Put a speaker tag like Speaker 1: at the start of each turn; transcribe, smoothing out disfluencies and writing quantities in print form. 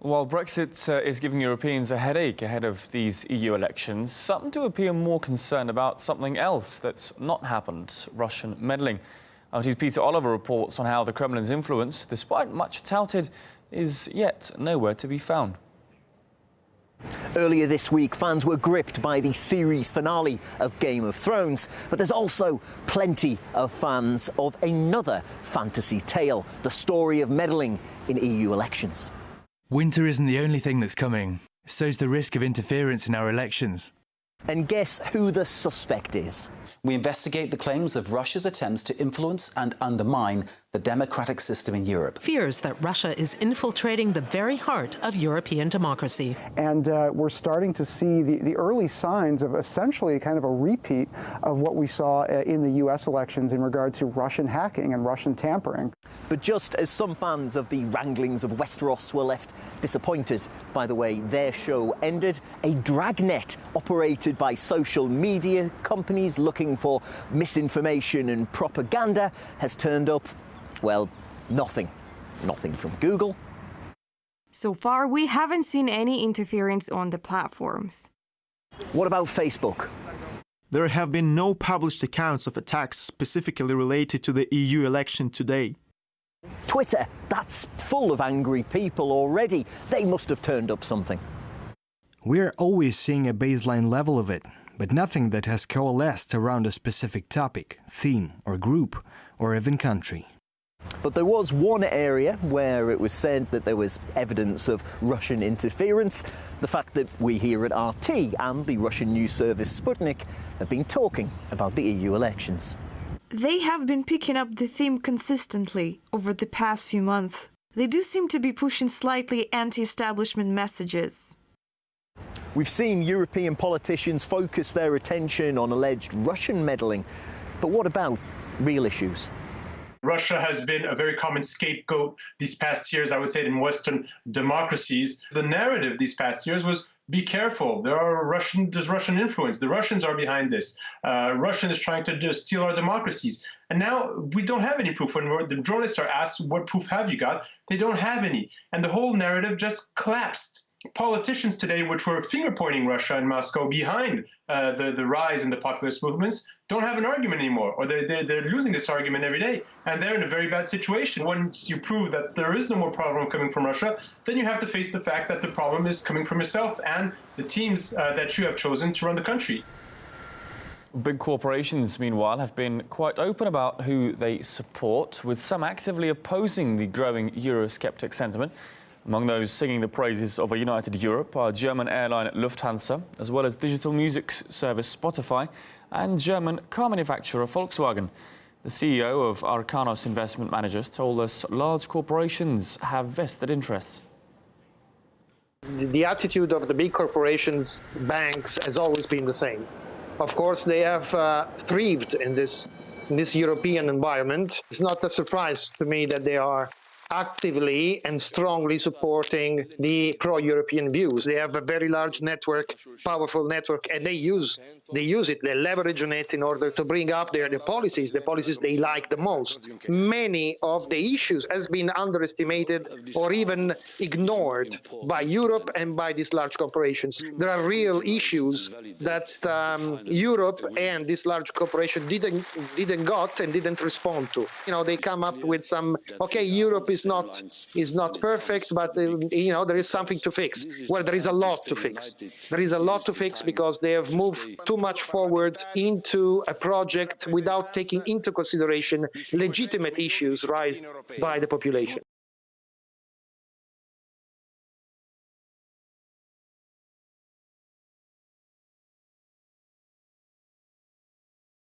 Speaker 1: While Brexit is giving Europeans a headache ahead of these EU elections, some do appear more concerned about something else that's not happened: Russian meddling. RT's Peter Oliver reports on how the Kremlin's influence, despite much touted, is yet nowhere to be found.
Speaker 2: Earlier this week, fans were gripped by the series finale of Game of Thrones, but there's also plenty of fans of another fantasy tale, the story of meddling in EU elections.
Speaker 3: Winter isn't the only thing that's coming. So's the risk of interference in our elections.
Speaker 2: And guess who the suspect is?
Speaker 4: We investigate the claims of Russia's attempts to influence and undermine the democratic system in Europe.
Speaker 5: Fears that Russia is infiltrating the very heart of European democracy.
Speaker 6: And we're starting to see the early signs of essentially kind of a repeat of what we saw in the U.S. elections in regard to Russian hacking and Russian tampering.
Speaker 2: But just as some fans of the wranglings of Westeros were left disappointed by the way their show ended, a dragnet operated by social media companies looking for misinformation and propaganda has turned up, well, nothing. Nothing from Google.
Speaker 7: So far, we haven't seen any interference on the platforms.
Speaker 2: What about Facebook?
Speaker 8: There have been no published accounts of attacks specifically related to the EU election today.
Speaker 2: Twitter, that's full of angry people already. They must have turned up something.
Speaker 3: We're always seeing a baseline level of it, but nothing that has coalesced around a specific topic, theme, or group, or even country.
Speaker 2: But there was one area where it was said that there was evidence of Russian interference. The fact that we here at RT and the Russian news service Sputnik have been talking about the EU elections.
Speaker 7: They have been picking up the theme consistently over the past few months. They do seem to be pushing slightly anti-establishment messages.
Speaker 2: We've seen European politicians focus their attention on alleged Russian meddling. But what about real issues?
Speaker 9: Russia has been a very common scapegoat these past years, I would say, in Western democracies. The narrative these past years was, be careful, there's Russian influence. The Russians are behind this. Russia is trying to steal our democracies. And now we don't have any proof. When the journalists are asked, what proof have you got? They don't have any. And the whole narrative just collapsed. Politicians today, which were finger-pointing Russia and Moscow behind the rise in the populist movements, don't have an argument anymore, or they're losing this argument every day. And they're in a very bad situation. Once you prove that there is no more problem coming from Russia, then you have to face the fact that the problem is coming from yourself and the teams that you have chosen to run the country.
Speaker 1: Big corporations, meanwhile, have been quite open about who they support, with some actively opposing the growing Eurosceptic sentiment. Among those singing the praises of a united Europe are German airline Lufthansa, as well as digital music service Spotify and German car manufacturer Volkswagen. The CEO of Arcanos Investment Managers told us large corporations have vested interests.
Speaker 10: The attitude of the big corporations, banks, has always been the same. Of course, they have thrived in this European environment. It's not a surprise to me that they are actively and strongly supporting the pro-European views. They have a very large network, powerful network, and they use it, they leverage on it in order to bring up the policies they like the most. Many of the issues has been underestimated or even ignored by Europe and by these large corporations. There are real issues that Europe and this large corporation didn't got and didn't respond to. You know, they come up with some, okay, Europe is not perfect, but you know, there is something to fix. Well, there is a lot to fix. There is a lot to fix because they have moved too much forward into a project without taking into consideration legitimate issues raised by the population.